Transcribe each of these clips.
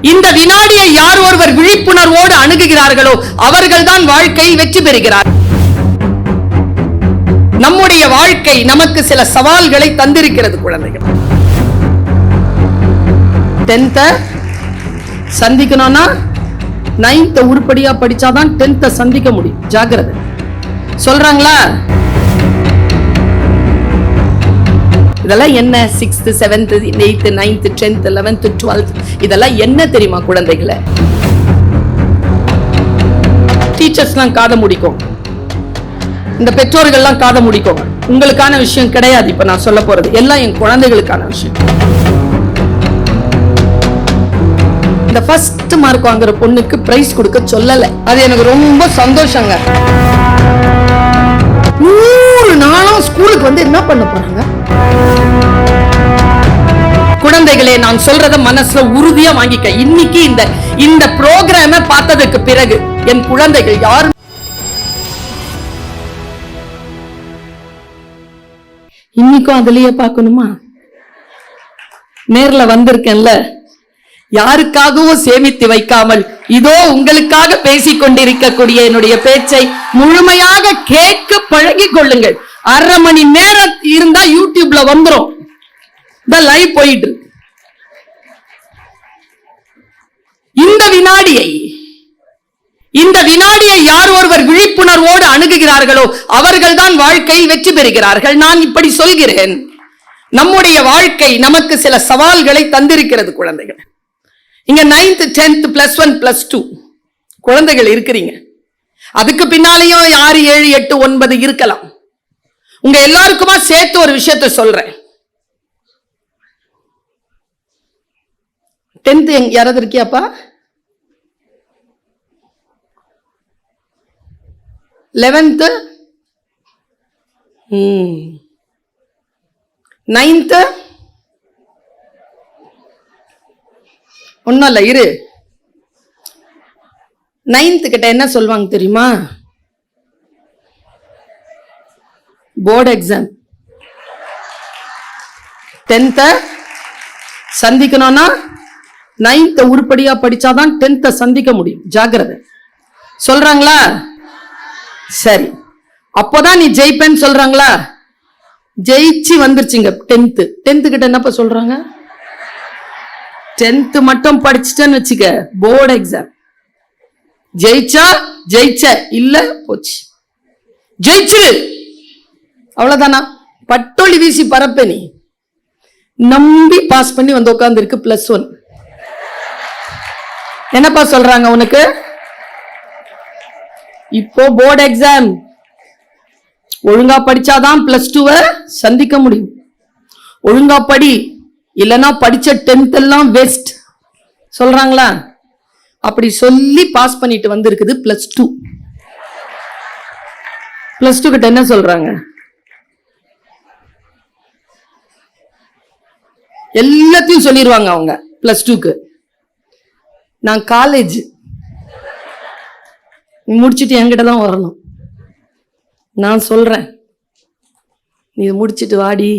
இந்த வினாடியை யார் ஒருவர் விழிப்புணர்வோடு அணுகுகிறார்களோ அவர்கள்தான் வாழ்க்கையில் வெற்றி பெறுகிறார். நம்முடைய வாழ்க்கை நமக்கு சில சவால்களை தந்திருக்கிறது. குழந்தைகள் 10th சந்திக்கணும்னா 9th உருப்படியா படிச்சாதான் 10th சந்திக்க முடியும். ஜாக்கிரதை. சொல்றாங்களா? இதெல்லாம் என்ன? 6th 7th 8th 9th 10th 11th 12th இதெல்லாம் என்ன தெரியுமா குழந்தைகளை? டீச்சர்ஸ்லாம் காதை முடிக்கும், இந்த பெற்றோர்கள்லாம் காதை முடிக்கும். உங்களுக்கான விஷயம் கிடையாது. இப்ப நான் சொல்ல போறது எல்லாம் என் குழந்தைகளுக்கான விஷயம். இந்த ஃபர்ஸ்ட் மார்க் வாங்குற பொண்ணுக்கு பிரைஸ் கொடுக்க சொல்லல. அது எனக்கு ரொம்ப சந்தோஷங்க. 100 நாளும் ஸ்கூலுக்கு வந்து என்ன பண்ண போறாங்க? குழந்தைகளே, நான் சொல்றத மனசுல உறுதியா வாங்கிக்க. இன்னைக்கு இந்த ப்ரோகிராம பார்த்ததுக்கு பிறகு என் குழந்தைகள் யாரும் இன்னைக்கும் அதுலயே பார்க்கணுமா? நேர்ல வந்திருக்கேன்ல, யாருக்காகவும் சேமித்து வைக்காமல் இதோ உங்களுக்காக பேசிக் கொண்டிருக்கக்கூடிய என்னுடைய பேச்சை முழுமையாக கேட்க பழகிக் கொள்ளுங்கள். 1/2 மணி நேரம் இருந்தா யூடியூப்ல வந்துரும். லைவ் போயிட்டு இந்த வினாடியை யார் ஒருவர் விழிப்புணர்வோடு அணுகுகிறார்களோ அவர்கள்தான் வாழ்க்கையில் வெற்றி பெறுகிறார்கள். நான் இப்படி சொல்கிறேன். நம்முடைய வாழ்க்கை நமக்கு சில சவால்களை தந்திருக்கிறது. குழந்தைகள் இங்க 9th 10th +1 +2 குழந்தைகள் இருக்கிறீங்க. அதுக்கு பின்னாலேயும் 6 7 8 9 இருக்கலாம். உங்க எல்லாருக்குமா சேர்த்து ஒரு விஷயத்தை சொல்றேன். 10th யாராவது இருக்கியாப்பா? 11th 9th ஒன்னும் இல்ல, இரு. 9th கிட்ட என்ன சொல்லுவாங்க தெரியுமா? Board exam. 10th சந்திக்கணும்னா 9th உருப்படியா படிச்சாதான் 10th சந்திக்க முடியும். ஜாக்கிரதை. சொல்றாங்களா? சரி, அப்போதான் நீ ஜெயிப்பேன்னு சொல்றாங்களா? ஜெயிச்சு வந்துருச்சுங்க. 10th கிட்ட என்னப்பா சொல்றாங்க? 10th மட்டும் படிச்சுட்டேன்னு வச்சுக்க, போர்டு எக்ஸாம் ஜெயிச்சா ஜெயிச்ச, இல்ல போச்சு. ஜெயிச்சிரு, அவ்வளவுதானா? பட்டொளி வீசி பரப்ப நீ நம்பி பாஸ் பண்ணி வந்து உட்கார்ந்து இருக்கு +1. என்னப்பா சொல்றாங்க உனக்கு? இப்போ போர்டு எக்ஸாம் ஒழுங்கா படிச்சாதான் +2 சந்திக்க முடியும். ஒழுங்கா படி, இல்லனா படிச்ச 10th எல்லாம் வேஸ்ட். சொல்றாங்களா? அப்படி சொல்லி பாஸ் பண்ணிட்டு வந்திருக்குது +2. +2 கிட்ட என்ன சொல்றாங்க? எல்லாத்தையும் சொல்லிடுவாங்க அவங்க. +2க்கு நான் காலேஜ் முடிச்சுட்டு என்கிட்ட தான் வரணும். நான் சொல்றேன், நீ முடிச்சுட்டு வாடி,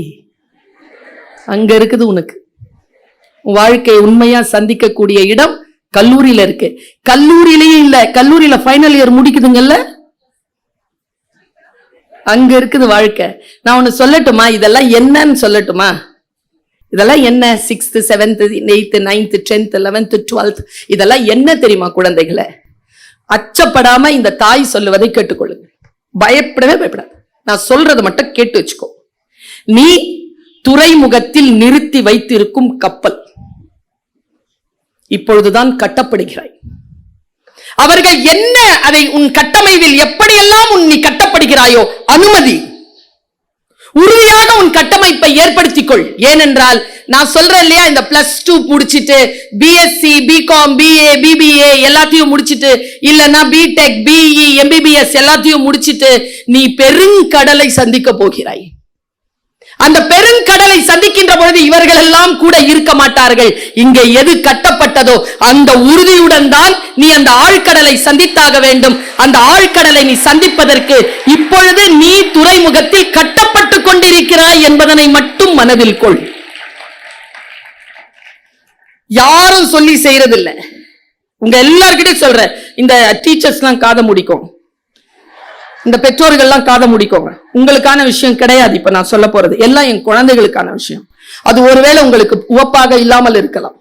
அங்க இருக்குது உனக்கு. வாழ்க்கை உண்மையா சந்திக்கக்கூடிய இடம் கல்லூரியில இருக்கு. கல்லூரியிலேயே இல்ல, கல்லூரியில ஃபைனல் இயர் முடிக்குதுங்கல்ல, அங்க இருக்குது வாழ்க்கை. நான் ஒன்னு சொல்லட்டுமா? இதெல்லாம் என்னன்னு சொல்லட்டுமா? இதெல்லாம் என்ன? 6th 7th 8th 9th 10th 11th 12th இதெல்லாம் என்ன தெரியுமா குழந்தைகளை? அச்சப்படாம இந்த தாய் சொல்லுவதை கேட்டுக்கொள்ளுங்க. பயப்படவே பயப்படாது. நான் சொல்றது மட்டும் கேட்டு வச்சுக்கோ. நீ துறைமுகத்தில் நிறுத்தி வைத்திருக்கும் கப்பல் இப்பொழுதுதான் கட்டப்படுகிறாய். அவர்கள் என்ன அதை உன் கட்டமைவில் எப்படியெல்லாம் நீ கட்டப்படுகிறாயோ அனுமதி, உறுதியான உன் கட்டமைப்பை ஏற்படுத்திக்கொள். ஏனென்றால் நான் சொல்றேன் இல்லையா, இந்த +2 முடிச்சிட்டு பிஎஸ்சி பிகாம் பிஏ பிபிஏ எல்லாத்தையும் முடிச்சிட்டு, இல்லன்னா பிடெக் பிஇ எம்பிபிஎஸ் எல்லாத்தையும் முடிச்சிட்டு நீ பெருங்கடலை சந்திக்க போகிறாய். அந்த பெருங்கடலை சந்திக்கின்ற பொழுது இவர்கள் எல்லாம் கூட இருக்க மாட்டார்கள். இங்கே எது கட்டப்பட்டதோ அந்த உறுதியுடன் தான் நீ அந்த ஆழ்கடலை சந்தித்தாக வேண்டும். அந்த ஆழ்கடலை நீ சந்திப்பதற்கு இப்பொழுது நீ துறைமுகத்தில் கட்டப்பட்டு கொண்டிருக்கிறாய் என்பதனை மட்டும் மனதில் கொள். யாரும் சொல்லி செய்யறதில்லை. உங்க எல்லார்கிட்டையும் சொல்றேன், இந்த டீச்சர்ஸ் எல்லாம் காதை முடிக்கும், இந்த பெற்றோர்கள் எல்லாம் காதை முடிக்கோங்க. உங்களுக்கான விஷயம் கிடையாது இப்ப நான் சொல்ல போறது, எல்லாம் என் குழந்தைகளுக்கான விஷயம். அது ஒருவேளை உங்களுக்கு உவப்பாக இல்லாமல் இருக்கலாம்.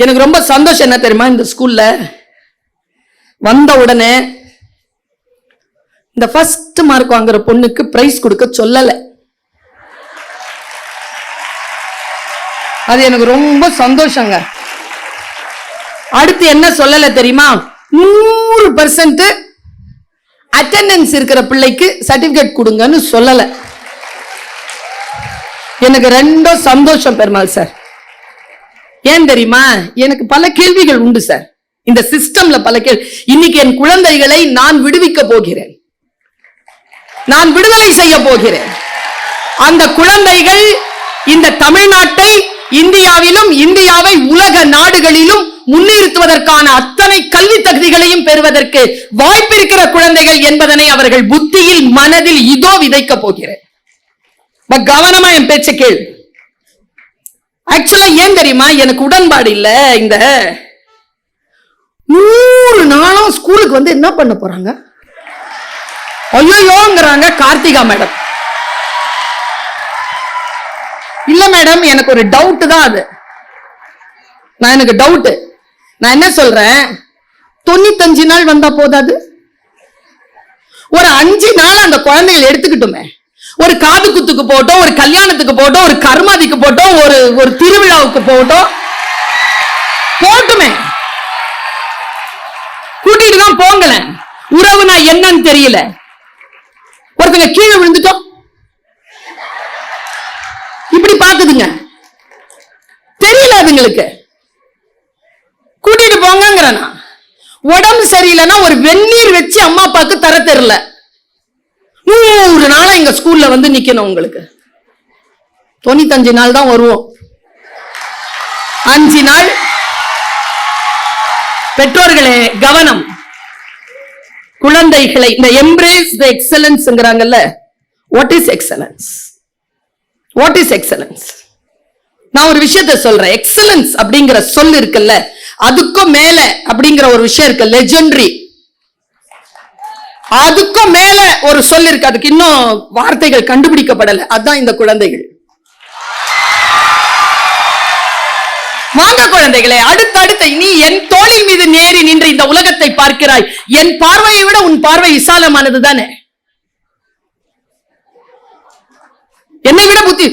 எனக்கு ரொம்ப சந்தோஷம் என்ன தெரியுமா, இந்த ஸ்கூல்ல வந்த உடனே இந்த ஃபர்ஸ்ட் மார்க் வாங்குற பொண்ணுக்கு பிரைஸ் கொடுக்க சொல்லல. அது எனக்கு ரொம்ப சந்தோஷங்க. அடுத்து என்ன சொல்லல தெரியுமா, 100% அட்டெண்டன்ஸ் இருக்கிற பிள்ளைக்கு சர்டிபிகேட் கொடுங்கன்னு சொல்லல. எனக்கு ரெண்டும் சந்தோஷம் பெருமாள் சார். ஏன் தெரியுமா, எனக்கு பல கேள்விகள் உண்டு சார் இந்த சிஸ்டம்ல, பல கேள்வி. இன்னைக்கு என் குழந்தைகளை நான் விடுவிக்க போகிறேன், நான் விடுதலை செய்ய போகிறேன். அந்த குழந்தைகள் இந்த தமிழ்நாட்டை இந்தியாவிலும் இந்தியாவை உலக நாடுகளிலும் முன்னிறுத்துவதற்கான அத்தனை கல்வி தகுதிகளையும் பெறுவதற்கு வாய்ப்பிருக்கிற குழந்தைகள் என்பதனை அவர்கள் புத்தியில் மனதில் இதோ விதைக்க போகிறேன். கவனமா என் பேச்ச கேள். ஆக்சுவலா ஏன் தெரியுமா, எனக்கு உடன்பாடு இல்ல. இந்த 100 நாளும் ஸ்கூலுக்கு வந்து என்ன பண்ண போறாங்க, ஐயோங்கிறாங்க கார்த்திகா மேடம். இல்ல மேடம், எனக்கு ஒரு டவுட் தான் அது. எனக்கு டவுட். நான் என்ன சொல்றேன், 95 நாள் வந்தா போதாது, ஒரு 5 நாள் அந்த குழந்தைகள் எடுத்துக்கிட்டுமே. ஒரு காது குத்துக்கு போட்டோம், ஒரு கல்யாணத்துக்கு போட்டோம், ஒரு கர்மாதிக்கு போட்டோம், ஒரு திருவிழாவுக்கு போட்டோம், போட்டுமே. கூட்டிட்டு தான் போங்கல. உறவுனா என்னன்னு தெரியல. ஒருத்தங்க கீழே விழுந்துட்டோம், இப்படி பாக்குதுங்க, தெரியல அதுங்களுக்கு. கூட்டிட்டு போங்கிறனா, உடம்பு சரியில்லைன்னா ஒரு வெந்நீர் வச்சு அம்மா அப்பாக்கு தர தெரியல. 100 நாளா எங்க ஸ்கூல்ல வந்து நிக்கணும். உங்களுக்கு 95 நாள் தான் வருவோம். 5 நாள். பெற்றோர்களே கவனம். குழந்தைகளை இந்த எம்ப்ரேஸ் தி எக்ஸலன்ஸ்ங்கறாங்கல்ல, what is excellence? What is excellence? நான் ஒரு விஷயத்தை சொல்றேன். எக்ஸலன்ஸ் அப்படிங்கிற சொல் இருக்குல்ல, அதுக்கும் மேல அப்படிங்கிற ஒரு விஷயம் இருக்கு, லெஜெண்டரி. அதுக்கும் மேல ஒரு சொல் இருக்கு, அதுக்கு இன்னும் வார்த்தைகள் கண்டுபிடிக்கப்படல. அதான் இந்த குழந்தைகள். வாங்க குழந்தைகளே, அடுத்தடுத்து நீ என் தோளின் மீது நேரி நின்று இந்த உலகத்தை பார்க்கிறாய். என் பார்வையை விட உன் பார்வை விசாலமானது தானே. என்னை விட புத்தி.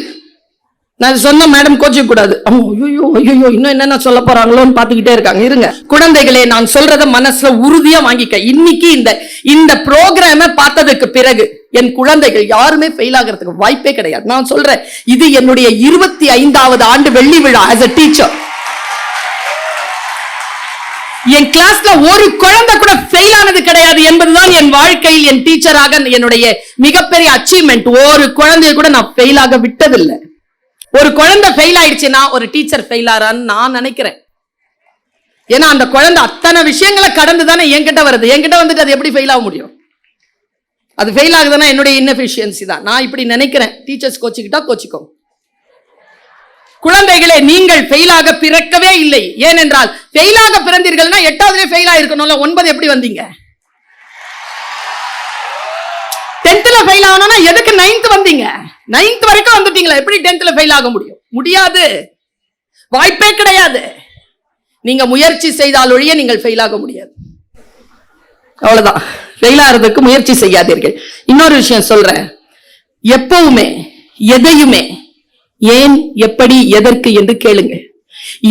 நான் சொன்ன மேடம் கோச்சிக்க கூடாது. ஐயோ இன்னும் என்னென்ன சொல்ல போறாங்களோன்னு பாத்துக்கிட்டே இருக்காங்க. இருங்க குழந்தைகளே, நான் சொல்றத மனசுல உறுதியா வாங்கிக்க. இன்னைக்கு இந்த ப்ரோக்ராம பார்த்ததுக்கு பிறகு என் குழந்தைகள் யாருமே ஃபெயில் ஆகிறதுக்கு வாய்ப்பே கிடையாது. நான் சொல்றேன், இது என்னுடைய 25வது ஆண்டு வெள்ளி விழா as a teacher. என் கிளாஸ்ல ஒரு குழந்தை கூட ஃபெயில் ஆனது கிடையாது என்பதுதான் என் வாழ்க்கையில் என் டீச்சராக என்னுடைய மிகப்பெரிய அச்சீவ்மெண்ட். ஒரு குழந்தைய கூட நான் ஃபெயில் ஆக விட்டதில்லை. ஒரு குழந்தை ஃபெயில் ஆயிடுச்சுன்னா ஒரு டீச்சர் ஃபெயில் ஆறான்னு நான் நினைக்கிறேன். ஏன்னா அந்த குழந்தை அத்தனை விஷயங்களை கடந்து தானே என்கிட்ட வருது. என்கிட்ட வந்துட்டு அது எப்படி ஃபெயில் ஆக முடியும்? அது ஃபெயில் ஆகுதுன்னா என்னுடைய இன்எஃபிஷியன்சி தான். நான் இப்படி நினைக்கிறேன். டீச்சர்ஸ் கோச்சிக்கிட்டா கோச்சிக்கோ. குழந்தைகளே, நீங்கள் ஃபெயிலாக பிறக்கவே இல்லை. ஏனென்றால் ஃபெயிலாக பிறந்தீர்கள்னா 8வதுல ஃபெயில் ஆயிருக்கணும்ல. 9 எப்படி வந்தீங்க? 10th ஃபெயில் ஆகணும்னா எதுக்கு 9th வந்தீங்க? 9th வரைக்கும் வந்துட்டீங்களா? எப்படி 10th ஃபெயில் ஆக முடியும்? முடியாது, வாய்ப்பே கிடையாது. நீங்க முயற்சி செய்தால் ஒழிய நீங்கள் ஃபெயில் ஆக முடியாது. அவ்வளவுதான். ஃபெயில் ஆகிறதுக்கு முயற்சி செய்யாதீர்கள். இன்னொரு விஷயம் சொல்றேன், எப்பவுமே எதையுமே ஏன், எப்படி, எதற்கு என்று கேளுங்க.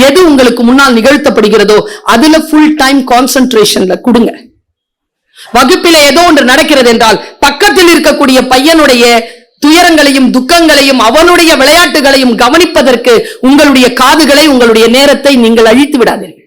எது உங்களுக்கு முன்னால் நிகழ்த்தப்படுகிறதோ அதுல ஃபுல் டைம் கான்சென்ட்ரேஷன்ல கொடுங்க. வகுப்பில ஏதோ ஒன்று நடக்கிறது என்றால் பக்கத்தில் இருக்கக்கூடிய பையனுடைய துயரங்களையும் துக்கங்களையும் அவனுடைய விளையாட்டுகளையும் கவனிப்பதற்கு உங்களுடைய காதுகளை, உங்களுடைய நேரத்தை நீங்கள் அழித்து விடாதீர்கள்.